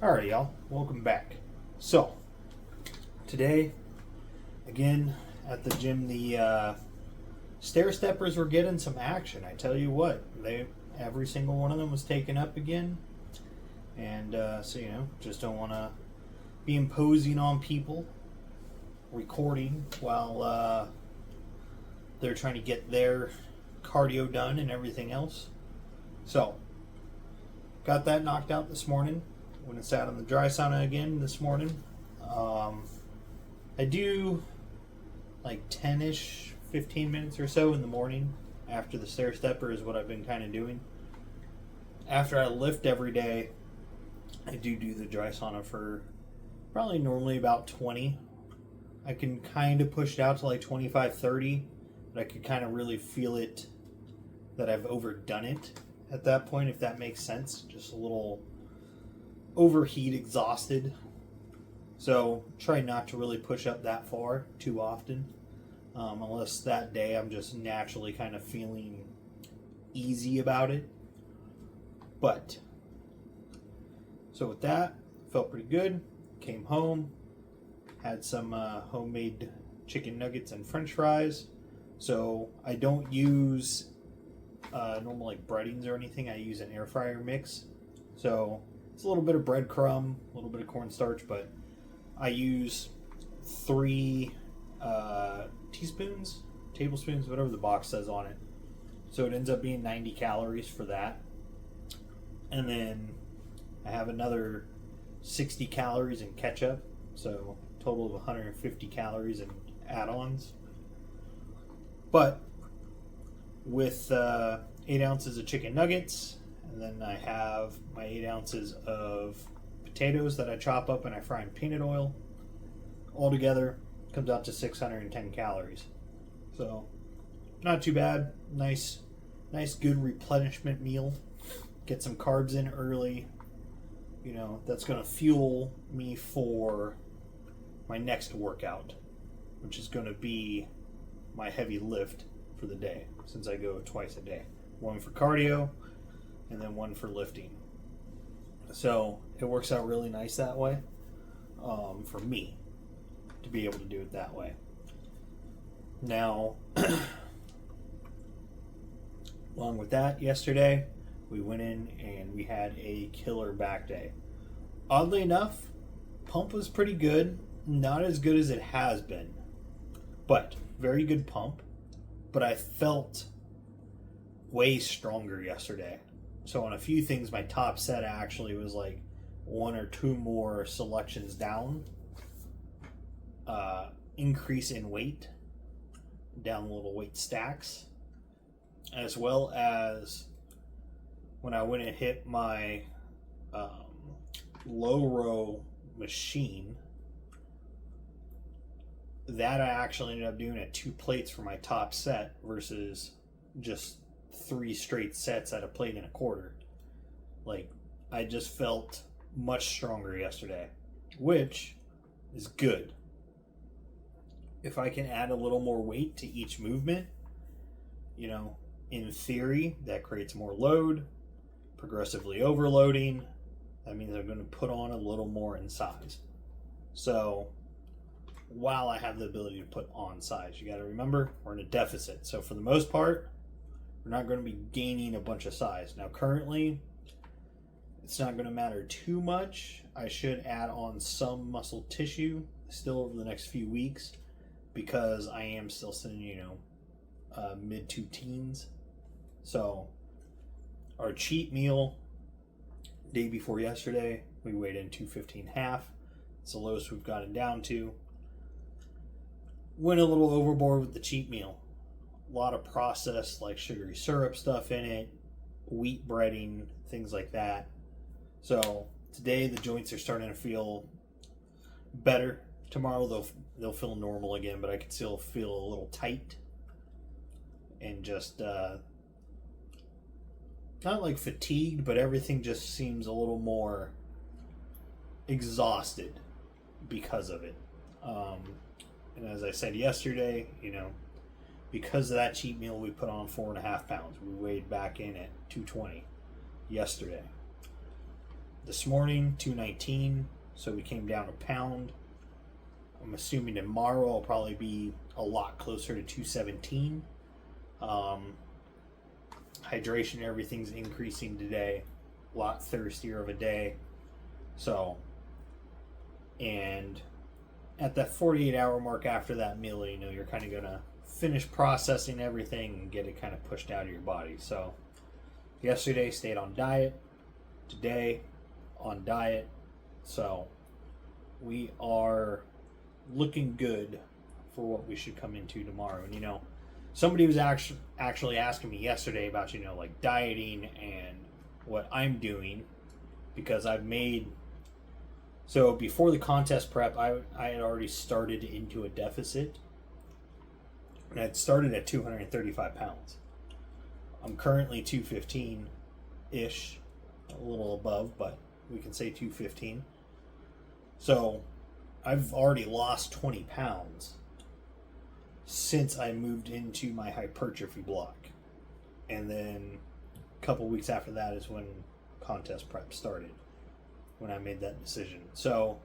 Alright, y'all, welcome back. So, today, again, at the gym, the stair steppers were getting some action. I tell you what, every single one of them was taken up again. And so, just don't want to be imposing on people recording while they're trying to get their cardio done and everything else. So, got that knocked out this morning. Went and sat in the dry sauna again this morning. I do like 10-ish, 15 minutes or so in the morning after the stair stepper is what I've been kind of doing. After I lift every day, I do the dry sauna for probably normally about 20. I can kind of push it out to like 25, 30, but I could kind of really feel it that I've overdone it at that point, if that makes sense. Just a little overheat, exhausted. So try not to really push up that far too often, unless that day I'm just naturally kind of feeling easy about it. But so with that, felt pretty good. Came home, had some homemade chicken nuggets and french fries. So I don't use normal like breadings or anything. I use an air fryer mix. So it's a little bit of breadcrumb, a little bit of cornstarch, but I use 3 tablespoons, whatever the box says on it. So it ends up being 90 calories for that. And then I have another 60 calories in ketchup, so total of 150 calories in add-ons. But with 8 ounces of chicken nuggets, and then I have my 8 ounces of potatoes that I chop up and I fry in peanut oil. All together comes out to 610 calories. So not too bad. Nice good replenishment meal. Get some carbs in early. That's going to fuel me for my next workout, which is going to be my heavy lift for the day, since I go twice a day. One for cardio and then one for lifting. So it works out really nice that way, for me to be able to do it that way. Now, along with that, yesterday we went in and we had a killer back day. Oddly enough, pump was pretty good. Not as good as it has been, but very good pump. But I felt way stronger yesterday. So on a few things, my top set actually was like 1 or 2 more selections down. Increase in weight, down little weight stacks, as well as when I went and hit my low row machine, that I actually ended up doing at 2 plates for my top set versus just 3 straight sets at a plate and a quarter. Like, I just felt much stronger yesterday, which is good. If I can add a little more weight to each movement, in theory, that creates more load, progressively overloading. That means I'm going to put on a little more in size. So, while I have the ability to put on size, you got to remember, we're in a deficit. So, for the most part, we're not going to be gaining a bunch of size. Now, currently, it's not going to matter too much. I should add on some muscle tissue still over the next few weeks because I am still sitting, mid to teens. So, our cheat meal day before yesterday, we weighed in 215.5. It's the lowest we've gotten down to. Went a little overboard with the cheat meal. A lot of processed, like sugary syrup stuff in it, wheat breading, things like that. So today the joints are starting to feel better. Tomorrow they'll feel normal again, but I can still feel a little tight and just not like fatigued, but everything just seems a little more exhausted because of it. And as I said yesterday, because of that cheat meal, we put on 4.5 pounds. We weighed back in at 220 yesterday. This morning, 219, so we came down a pound. I'm assuming tomorrow I'll probably be a lot closer to 217. Hydration, everything's increasing today. A lot thirstier of a day. So, and at that 48-hour mark after that meal, you're kind of going to finish processing everything and get it kind of pushed out of your body. So, yesterday stayed on diet. Today, on diet. So, we are looking good for what we should come into tomorrow. And somebody was actually asking me yesterday about like dieting and what I'm doing, because I've made, so before the contest prep I had already started into a deficit, and I'd started at 235 pounds. I'm currently 215 ish, a little above, but we can say 215. So I've already lost 20 pounds since I moved into my hypertrophy block. And then a couple weeks after that is when contest prep started, when I made that decision. So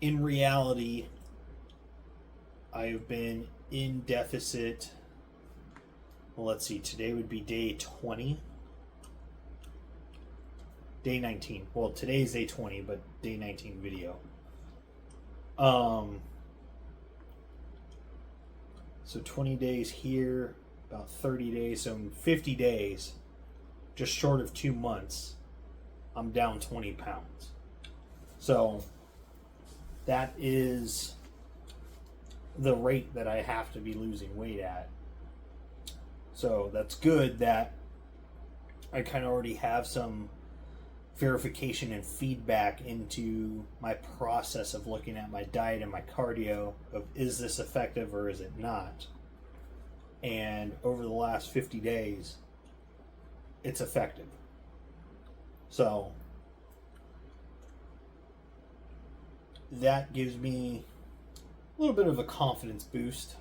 in reality, I've been in deficit. Well, let's see, today would be day 20. Day 19. Well, today's day 20, but day 19 video. So 20 days here, about 30 days, so in 50 days, just short of 2 months, I'm down 20 pounds. So that is the rate that I have to be losing weight at. So that's good that I kind of already have some verification and feedback into my process of looking at my diet and my cardio of, is this effective or is it not? And over the last 50 days, it's effective. So that gives me a little bit of a confidence boost.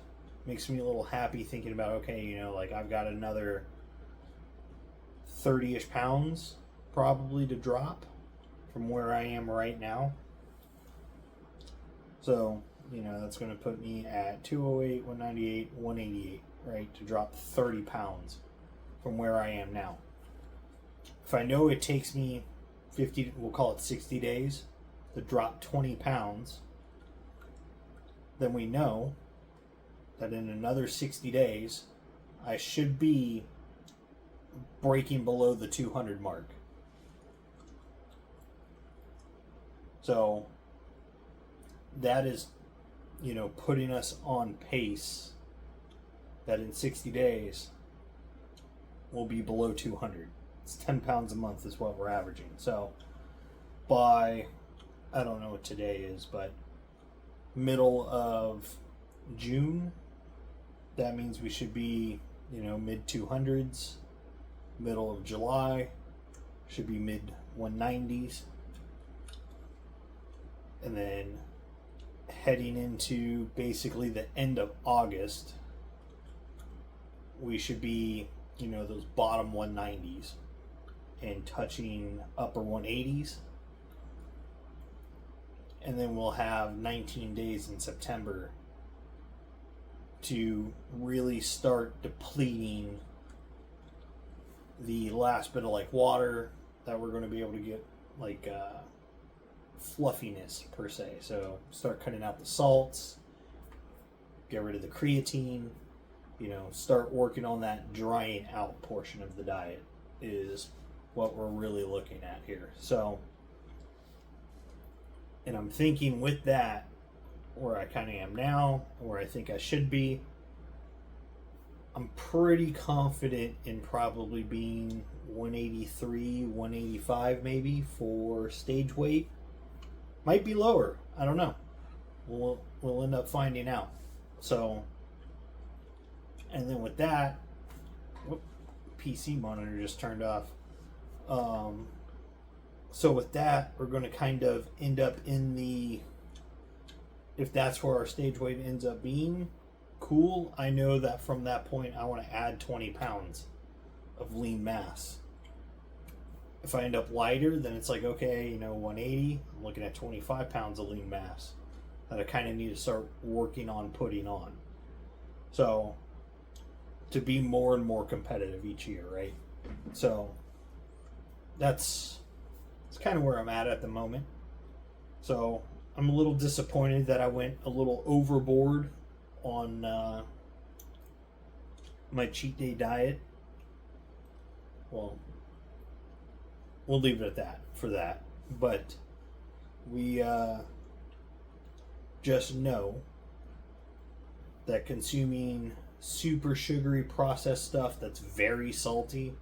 Makes me a little happy thinking about, okay, like I've got another 30-ish pounds probably to drop from where I am right now. So, that's going to put me at 208, 198, 188, right? To drop 30 pounds from where I am now. If I know it takes me 50, we'll call it 60 days to drop 20 pounds, then we know that in another 60 days, I should be breaking below the 200 mark. So that is, putting us on pace that in 60 days we'll be below 200. It's 10 pounds a month is what we're averaging. So by, I don't know what today is, but middle of June, that means we should be, mid 200s. Middle of July should be mid 190s. And then heading into basically the end of August, we should be, those bottom 190s and touching upper 180s. And then we'll have 19 days in September to really start depleting the last bit of water that we're going to be able to get fluffiness per se. So start cutting out the salts, get rid of the creatine, start working on that drying out portion of the diet is what we're really looking at here. So, and I'm thinking with that, where I kind of am now, where I think I should be, I'm pretty confident in probably being 183, 185 maybe for stage weight. Might be lower. I don't know. We'll end up finding out. So, and then with that, PC monitor just turned off. So with that, we're going to kind of end up in the, if that's where our stage weight ends up being, cool. I know that from that point, I want to add 20 pounds of lean mass. If I end up lighter, then it's like, okay, 180, I'm looking at 25 pounds of lean mass that I kind of need to start working on putting on. So, to be more and more competitive each year, right? So, that's kind of where I'm at the moment. So, I'm a little disappointed that I went a little overboard on my cheat day diet. Well, we'll leave it at that for that. But we just know that consuming super sugary processed stuff that's very salty,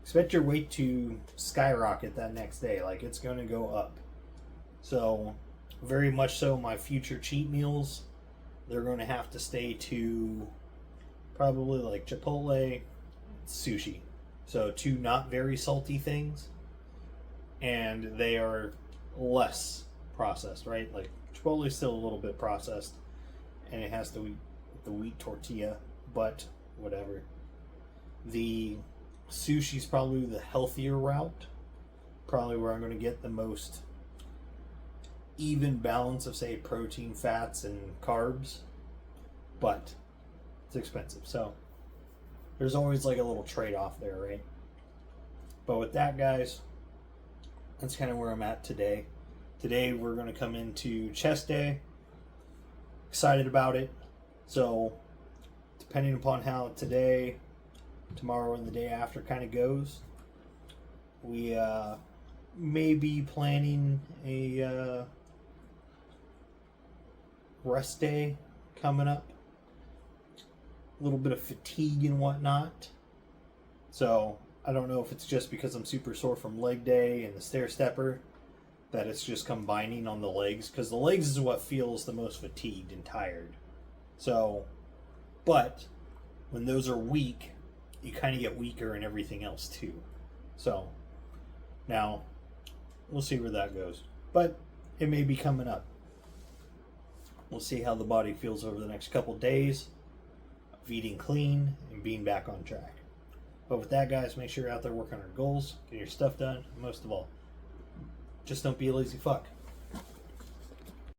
expect your weight to skyrocket that next day. Like, it's going to go up. So, very much so, my future cheat meals, they're going to have to stay to probably like Chipotle, sushi. So, two not very salty things, and they are less processed, right? Like, Chipotle is still a little bit processed, and it has the wheat tortilla, but whatever. The sushi's probably the healthier route, probably where I'm going to get the most even balance of, say, protein, fats, and carbs, but it's expensive. So there's always like a little trade-off there, right? But with that, guys, that's kind of where I'm at today. Today we're going to come into chest day. Excited about it. So depending upon how today, tomorrow, and the day after kind of goes, we may be planning a rest day coming up. A little bit of fatigue and whatnot. So I don't know if it's just because I'm super sore from leg day and the stair stepper that it's just combining on the legs, because the legs is what feels the most fatigued and tired. So, but when those are weak, you kind of get weaker in everything else too. So now we'll see where that goes, but it may be coming up. We'll see how the body feels over the next couple days of eating clean and being back on track. But with that, guys, make sure you're out there working on your goals, getting your stuff done, and most of all, just don't be a lazy fuck.